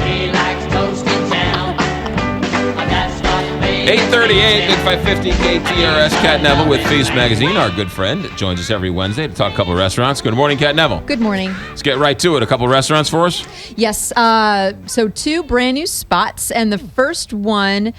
He likes toasted jam. That's what baby 838, Big 550 KTRS. Cat Neville with Feast Magazine, our good friend, joins us every Wednesday to talk a couple of restaurants. Good morning, Cat Neville. Good morning. Let's get right to it. A couple of restaurants for us? Yes, so 2 brand new spots, and the first one,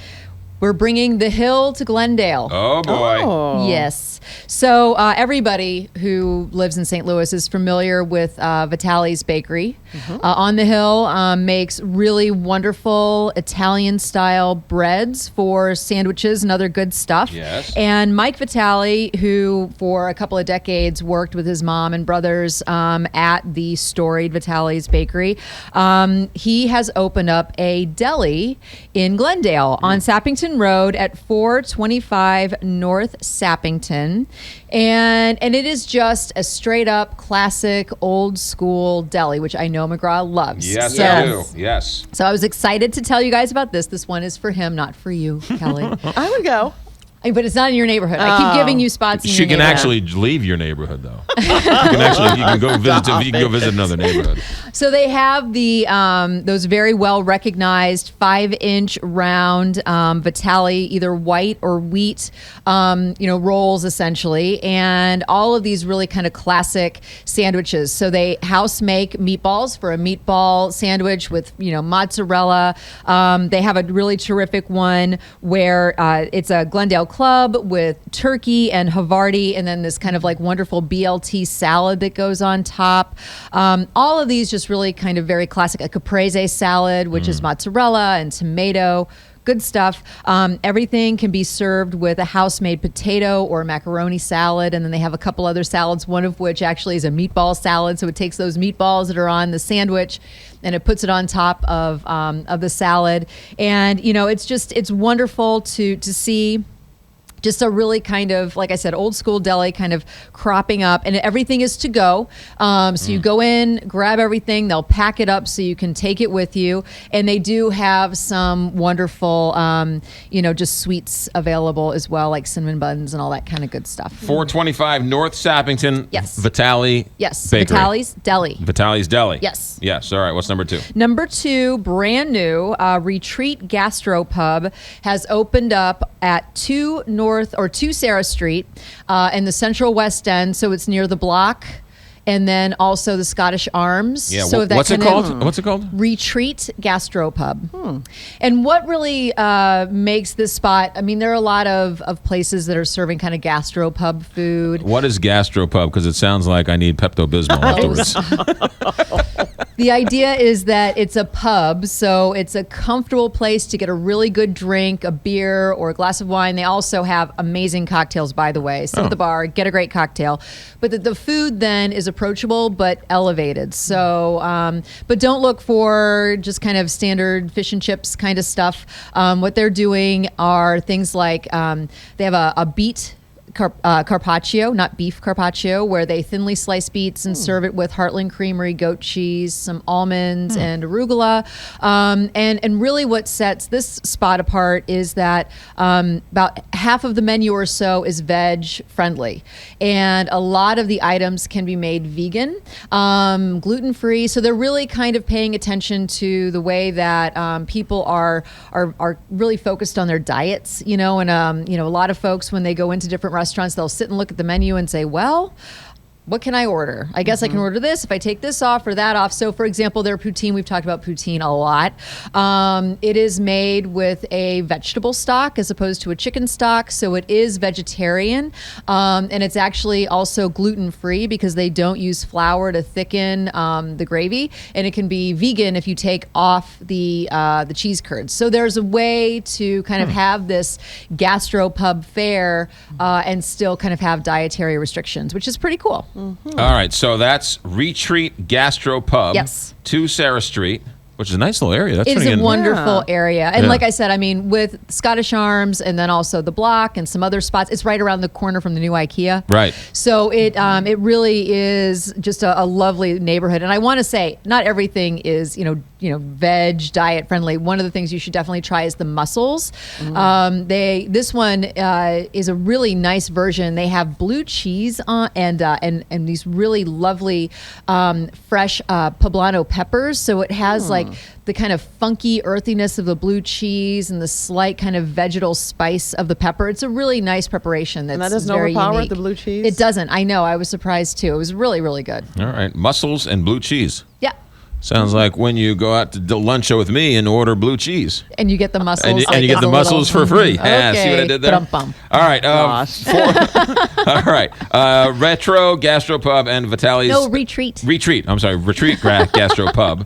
we're bringing the Hill to Glendale. Oh, boy. Oh. Yes. So everybody who lives in St. Louis is familiar with Vitale's Bakery. On the Hill makes really wonderful Italian-style breads for sandwiches and other good stuff. Yes. And Mike Vitale, who for a couple of decades worked with his mom and brothers at the storied Vitale's Bakery, he has opened up a deli in Glendale on Sappington Road at 425 North Sappington. And it is just a straight up classic old school deli, which I know McGraw loves. Yes, So- I do. Yes. So I was excited to tell you guys about this. This one is for him, not for you, Kelly. I would go. But it's not in your neighborhood. I keep giving you spots in She your can neighborhood. actually leave your neighborhood, though. You can go visit another neighborhood. So they have the those very well recognized 5-inch round Vitale, either white or wheat, rolls essentially, and all of these really kind of classic sandwiches. So they house make meatballs for a meatball sandwich with mozzarella. They have a really terrific one where it's a Glendale club with turkey and Havarti, and then this kind of like wonderful BLT salad that goes on top. All of these just really kind of very classic. A caprese salad, which is mozzarella and tomato. Good stuff. Everything can be served with a house-made potato or macaroni salad, and then they have a couple other salads, one of which actually is a meatball salad. So it takes those meatballs that are on the sandwich and it puts it on top of the salad. And it's wonderful to see. Just a really kind of, like I said, old school deli kind of cropping up, and everything is to go. So you go in, grab everything, they'll pack it up so you can take it with you. And they do have some wonderful, just sweets available as well, like cinnamon buns and all that kind of good stuff. 425 North Sappington. Yes. Vitale. Yes. Bakery. Vitale's Deli. Vitale's Deli. Yes. Yes. All right. What's number 2? Number 2, brand new, Retreat Gastropub has opened up at 2 Sarah Street in the Central West End. So it's near the Block, and then also the Scottish Arms. Yeah. So What's it called? What's it called? Retreat Gastropub. And what really makes this spot, I mean, there are a lot of places that are serving kind of gastropub food. What is gastropub? Because it sounds like I need Pepto-Bismol afterwards. The idea is that it's a pub, so it's a comfortable place to get a really good drink, a beer or a glass of wine. They also have amazing cocktails, by the way. Sit at the bar, get a great cocktail. But the food then is approachable but elevated. So, but don't look for just kind of standard fish and chips kind of stuff. What they're doing are things like they have a beet carpaccio, not beef carpaccio, where they thinly slice beets and serve it with Heartland Creamery goat cheese, some almonds, and arugula. And really what sets this spot apart is that about half of the menu or so is veg friendly. And a lot of the items can be made vegan, gluten-free. So they're really kind of paying attention to the way that people are really focused on their diets, and a lot of folks, when they go into different restaurants, they'll sit and look at the menu and say, well, what can I order? I guess I can order this if I take this off or that off. So, for example, their poutine, we've talked about poutine a lot. It is made with a vegetable stock as opposed to a chicken stock. So it is vegetarian. And it's actually also gluten-free because they don't use flour to thicken the gravy. And it can be vegan if you take off the cheese curds. So there's a way to kind of have this gastropub fare and still kind of have dietary restrictions, which is pretty cool. All right, so that's Retreat Gastropub. Yes. 2 Sarah Street, which is a nice little area. That's It is pretty a good. wonderful area. And Yeah. like I said, I mean, with Scottish Arms and then also the Block and some other spots, it's right around the corner from the new IKEA. Right. So it really is just a lovely neighborhood. And I want to say, not everything is, veg diet friendly, one of the things you should definitely try is the mussels. This one is a really nice version. They have blue cheese on and these really lovely fresh poblano peppers. So it has like the kind of funky earthiness of the blue cheese and the slight kind of vegetal spice of the pepper. It's a really nice preparation. That's And that doesn't very overpower unique. the blue cheese? It doesn't. I know. I was surprised too. It was really, really good. All right, mussels and blue cheese. Yeah. Sounds like when you go out to lunch with me and order blue cheese. And you get the mussels. And you like get it's the a mussels little- for free. Yeah, see what I Okay. did there? Ba-dum-bum. All right. Gosh. All right. Retro Gastropub and Vitali's. No, retreat. Retreat. I'm sorry. Retreat Gastropub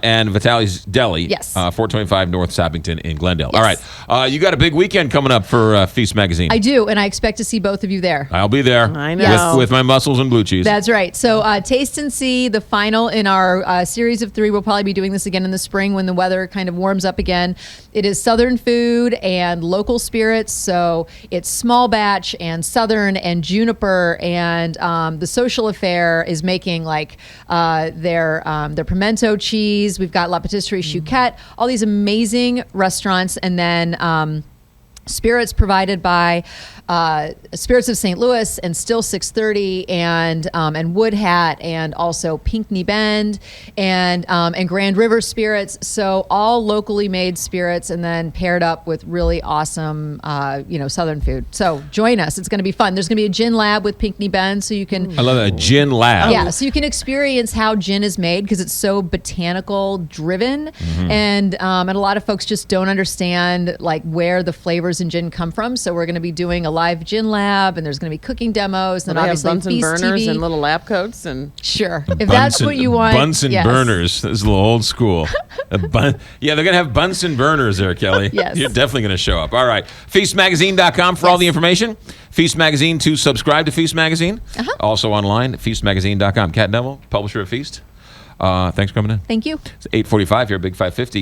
and Vitali's Deli. Yes. 425 North Sappington in Glendale. Yes. All right. You got a big weekend coming up for Feast Magazine. I do, and I expect to see both of you there. I'll be there. I know. With my mussels and blue cheese. That's right. So taste and see, the final in our series of 3. We'll probably be doing this again in the spring when the weather kind of warms up again. It is Southern food and local spirits. So it's small batch and Southern and Juniper, and the Social Affair is making like their pimento cheese. We've got La Patisserie Chouquette, all these amazing restaurants, and then spirits provided by Spirits of St. Louis and Still 630 and Wood Hat, and also Pinckney Bend and Grand River Spirits. So all locally made spirits, and then paired up with really awesome Southern food. So join us. It's going to be fun. There's going to be a gin lab with Pinckney Bend, so you can I love that. Gin Lab. yeah, so you can experience how gin is made because it's so botanical driven, and a lot of folks just don't understand like where the flavors in gin come from. So we're going to be doing a live gin lab, and there's going to be cooking demos, and They have obviously Bunsen Feast burners TV. and little lab coats and Sure, if that's what you want. Bunsen yes. burners. This is a little old school. Yeah, they're going to have Bunsen burners there, Kelly. Yes. You're definitely going to show up. All right. Feastmagazine.com for all the information. Feast Magazine to subscribe to Feast Magazine. Also online at feastmagazine.com. Kat Neville, publisher of Feast. Thanks for coming in. Thank you. It's 8:45 here, Big 550.